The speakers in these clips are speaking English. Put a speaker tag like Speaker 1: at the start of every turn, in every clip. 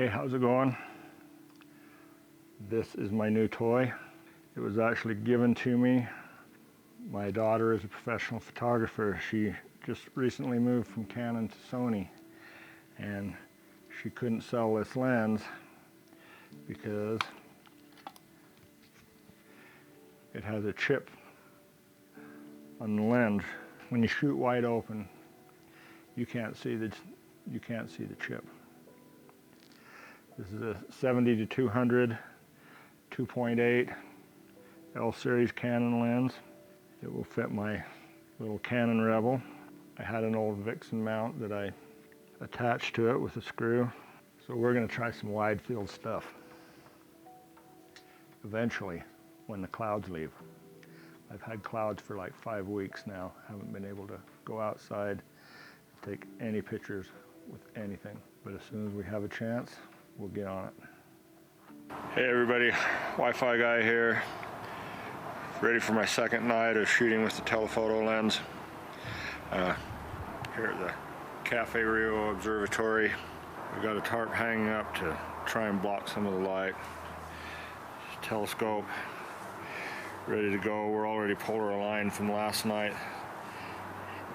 Speaker 1: Hey, how's it going? This is my new toy. It was actually given to me. My daughter is a professional photographer. She just recently moved from Canon to Sony, and she couldn't sell this lens because it has a chip on the lens. When you shoot wide open, you can't see the chip. This is a 70 to 200 2.8 L series Canon lens. It will fit my little Canon Rebel. I had an old Vixen mount that I attached to it with a screw. So we're going to try some wide field stuff eventually when the clouds leave. I've had clouds for like 5 weeks now. Haven't been able to go outside and take any pictures with anything. But as soon as we have a chance, we'll get on it. Hey everybody, Wi-Fi guy here. Ready for my second night of shooting with the telephoto lens. Here at the Cafe Rio Observatory. We've got a tarp hanging up to try and block some of the light. Telescope ready to go. We're already polar aligned from last night,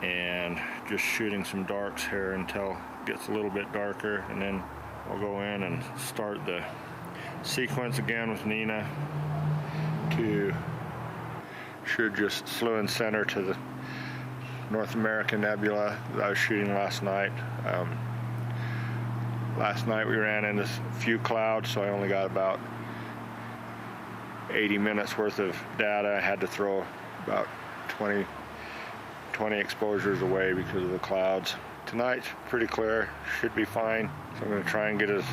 Speaker 1: and just shooting some darks here until it gets a little bit darker, and then we'll go in and start the sequence again with Nina to should just slew in center to the North American Nebula that I was shooting last night. Last night we ran into a few clouds, so I only got about 80 minutes worth of data. I had to throw about 20 exposures away because of the clouds. Tonight's pretty clear, should be fine. So I'm going to try and get as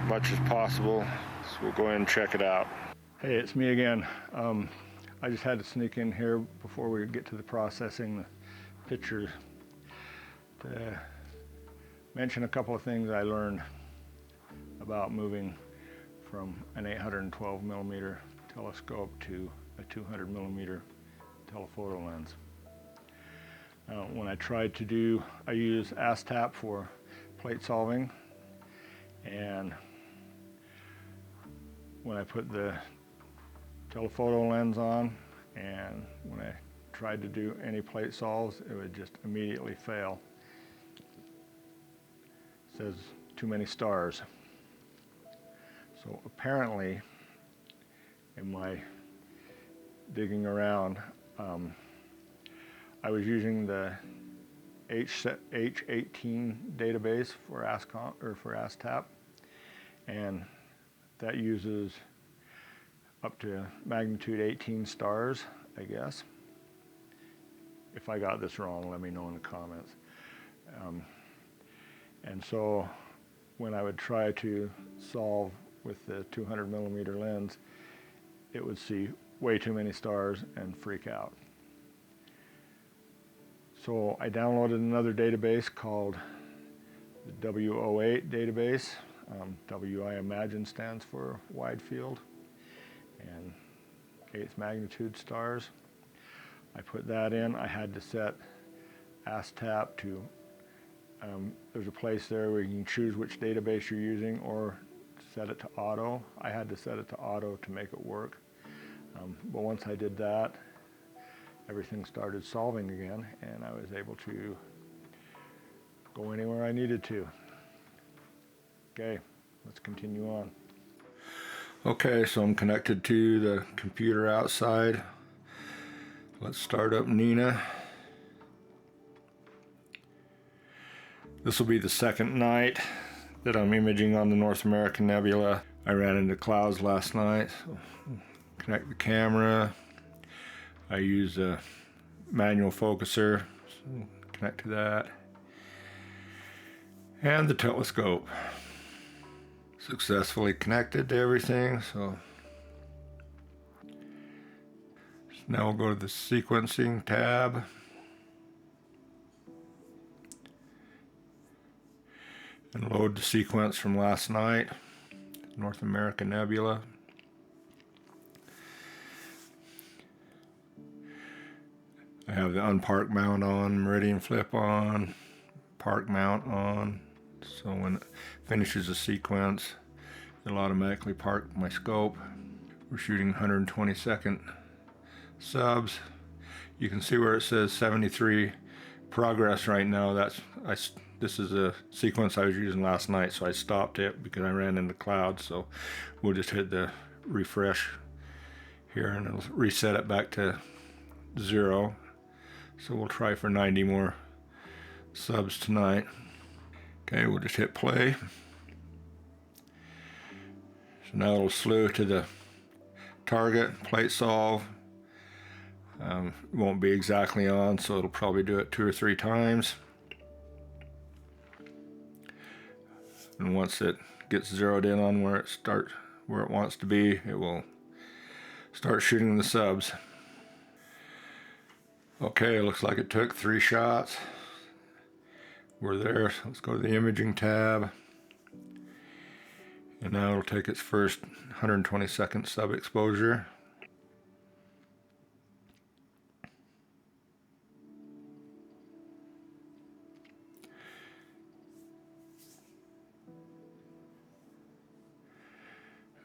Speaker 1: much as possible. So we'll go in and check it out. Hey, it's me again. I just had to sneak in here before we get to the processing the pictures to mention a couple of things I learned about moving from an 812 millimeter telescope to a 200 millimeter telephoto lens. When I tried to do, I use ASTAP for plate solving, and when I put the telephoto lens on and when I tried to do any plate solves, it would just immediately fail. It says too many stars. So apparently, in my digging around, I was using the H18 database for ASTAP, and that uses up to magnitude 18 stars, I guess. If I got this wrong, let me know in the comments. And so when I would try to solve with the 200 millimeter lens, it would see way too many stars and freak out. So I downloaded another database called the W08 database. W, I imagine, stands for wide field, and 8th magnitude stars. I put that in. I had to set ASTAP to, there's a place there where you can choose which database you're using or set it to auto. I had to set it to auto to make it work. But once I did that, everything started solving again, and I was able to go anywhere I needed to. Okay, let's continue on. Okay, so I'm connected to the computer outside. Let's start up Nina. This will be the second night that I'm imaging on the North American Nebula. I ran into clouds last night. So connect the camera. I use a manual focuser, so connect to that. And the telescope. Successfully connected to everything, so now we'll go to the sequencing tab. And load the sequence from last night, North American Nebula. I have the unpark mount on, meridian flip on, park mount on, So when it finishes the sequence, it'll automatically park my scope. We're shooting 122nd subs. You can see where it says 73 progress right now. This is a sequence I was using last night, so I stopped it because I ran into clouds. So we'll just hit the refresh here and it'll reset it back to 0. So we'll try for 90 more subs tonight. Okay, we'll just hit play. So now it'll slew to the target, plate solve. It won't be exactly on, so it'll probably do it 2 or 3 times. And once it gets zeroed in on where it wants to be, it will start shooting the subs. Okay, looks like it took 3 shots. We're there, so let's go to the imaging tab. And now it'll take its first 122nd sub exposure.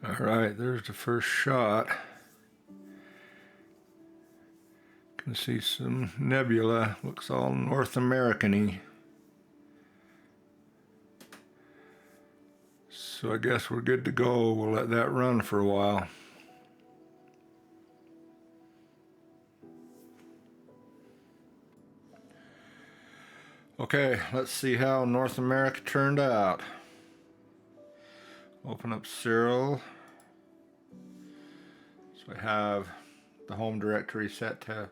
Speaker 1: Alright, there's the first shot. Can see some nebula, looks all North American-y. So I guess we're good to go. We'll let that run for a while. Okay, let's see how North America turned out. Open up SIRIL. So I have the home directory set to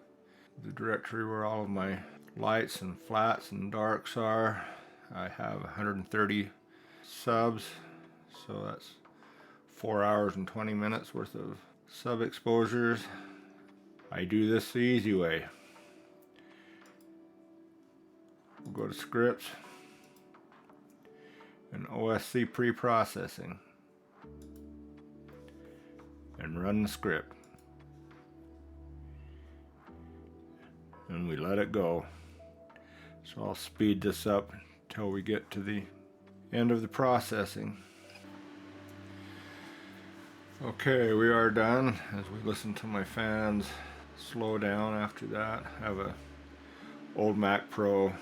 Speaker 1: the directory where all of my lights and flats and darks are. I have 130 subs, so that's 4 hours and 20 minutes worth of sub exposures. I do this the easy way. We'll go to scripts and OSC pre-processing and run the script. And we let it go. So I'll speed this up until we get to the end of the processing. Okay, we are done as we listen to my fans slow down after that. I have a old Mac Pro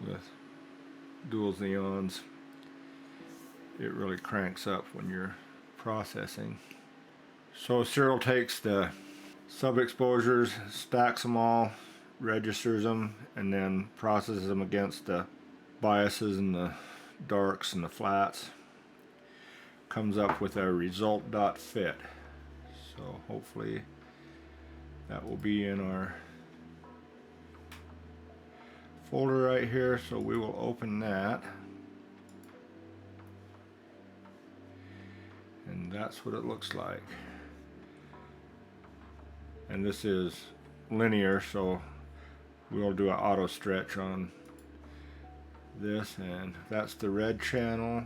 Speaker 1: with dual Xeons. It really cranks up when you're processing. So SIRIL takes the sub exposures, stacks them all, registers them, and then processes them against the biases and the darks and the flats. Comes up with a result.fit. So hopefully that will be in our folder right here. So we will open that. And that's what it looks like. And this is linear, so we'll do an auto stretch on this, and that's the red channel.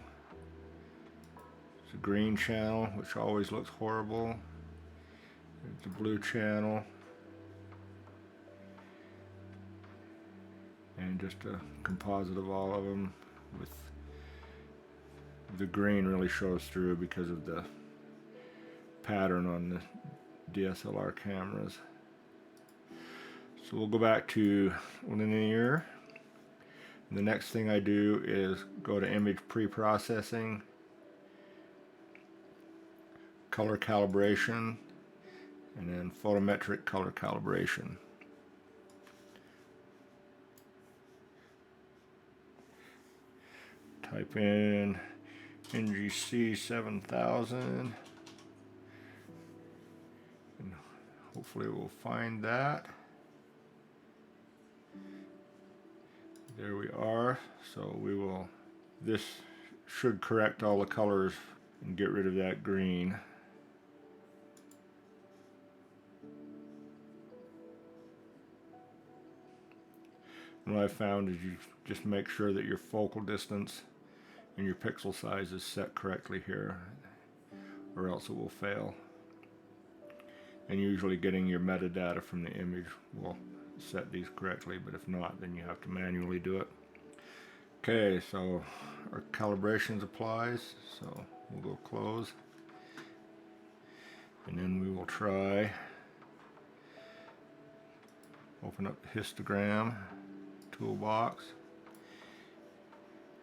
Speaker 1: It's a green channel, which always looks horrible. There's the blue channel. And just a composite of all of them, with the green really shows through because of the pattern on the DSLR cameras. So we'll go back to linear. And the next thing I do is go to image pre-processing, color calibration, and then photometric color calibration. Type in NGC 7000. Hopefully we'll find that. There we are. So this should correct all the colors and get rid of that green. And what I found is you just make sure that your focal distance and your pixel size is set correctly here, or else it will fail. And usually getting your metadata from the image will set these correctly, but if not, then you have to manually do it. Okay, so our calibrations applies, so we'll go close, and then we will try open up the histogram toolbox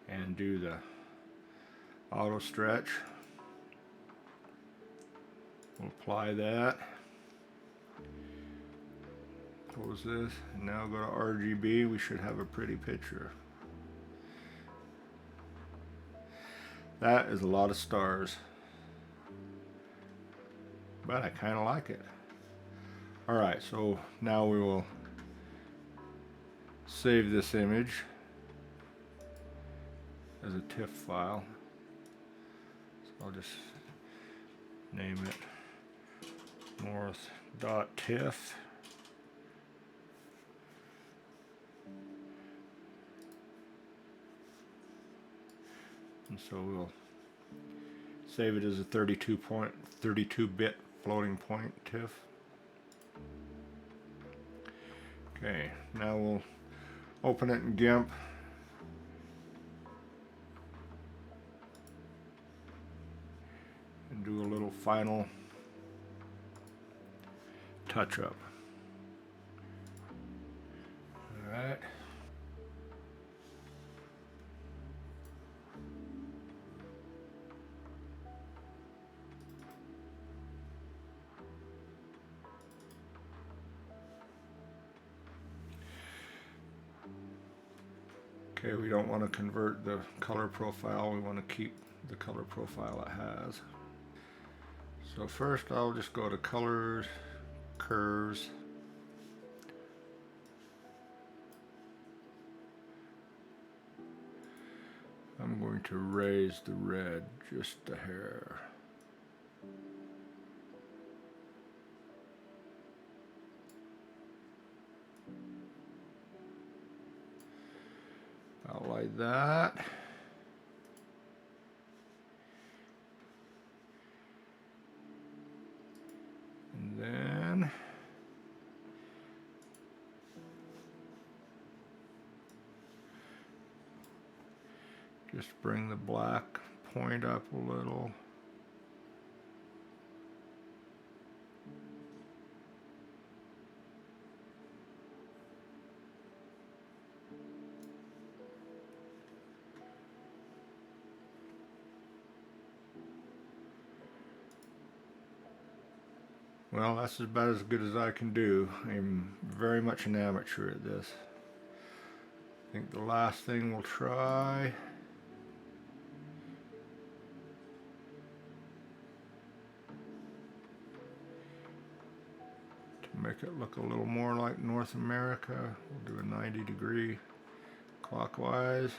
Speaker 1: and do the auto stretch. We'll apply that, close this, and now go to RGB. We should have a pretty picture. That is a lot of stars, but I kind of like it. Alright, so now we will save this image as a TIFF file. So I'll just name it north.tiff. And so we'll save it as a 32-bit floating point TIFF. Okay, now we'll open it in GIMP. And do a little final touch-up. Alright. Okay, we don't want to convert the color profile, we want to keep the color profile it has. So first I'll just go to colors, curves, I'm going to raise the red just a hair. About like that. And then just bring the black point up a little. Well, that's about as good as I can do. I'm very much an amateur at this. I think the last thing we'll try to make it look a little more like North America, we'll do a 90-degree clockwise.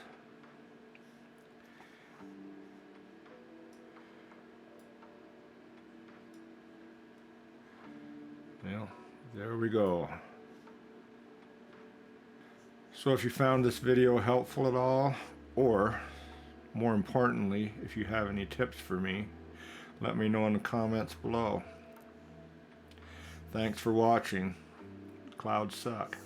Speaker 1: Well, there we go. So if you found this video helpful at all, or more importantly, if you have any tips for me, let me know in the comments below. Thanks for watching. Clouds suck.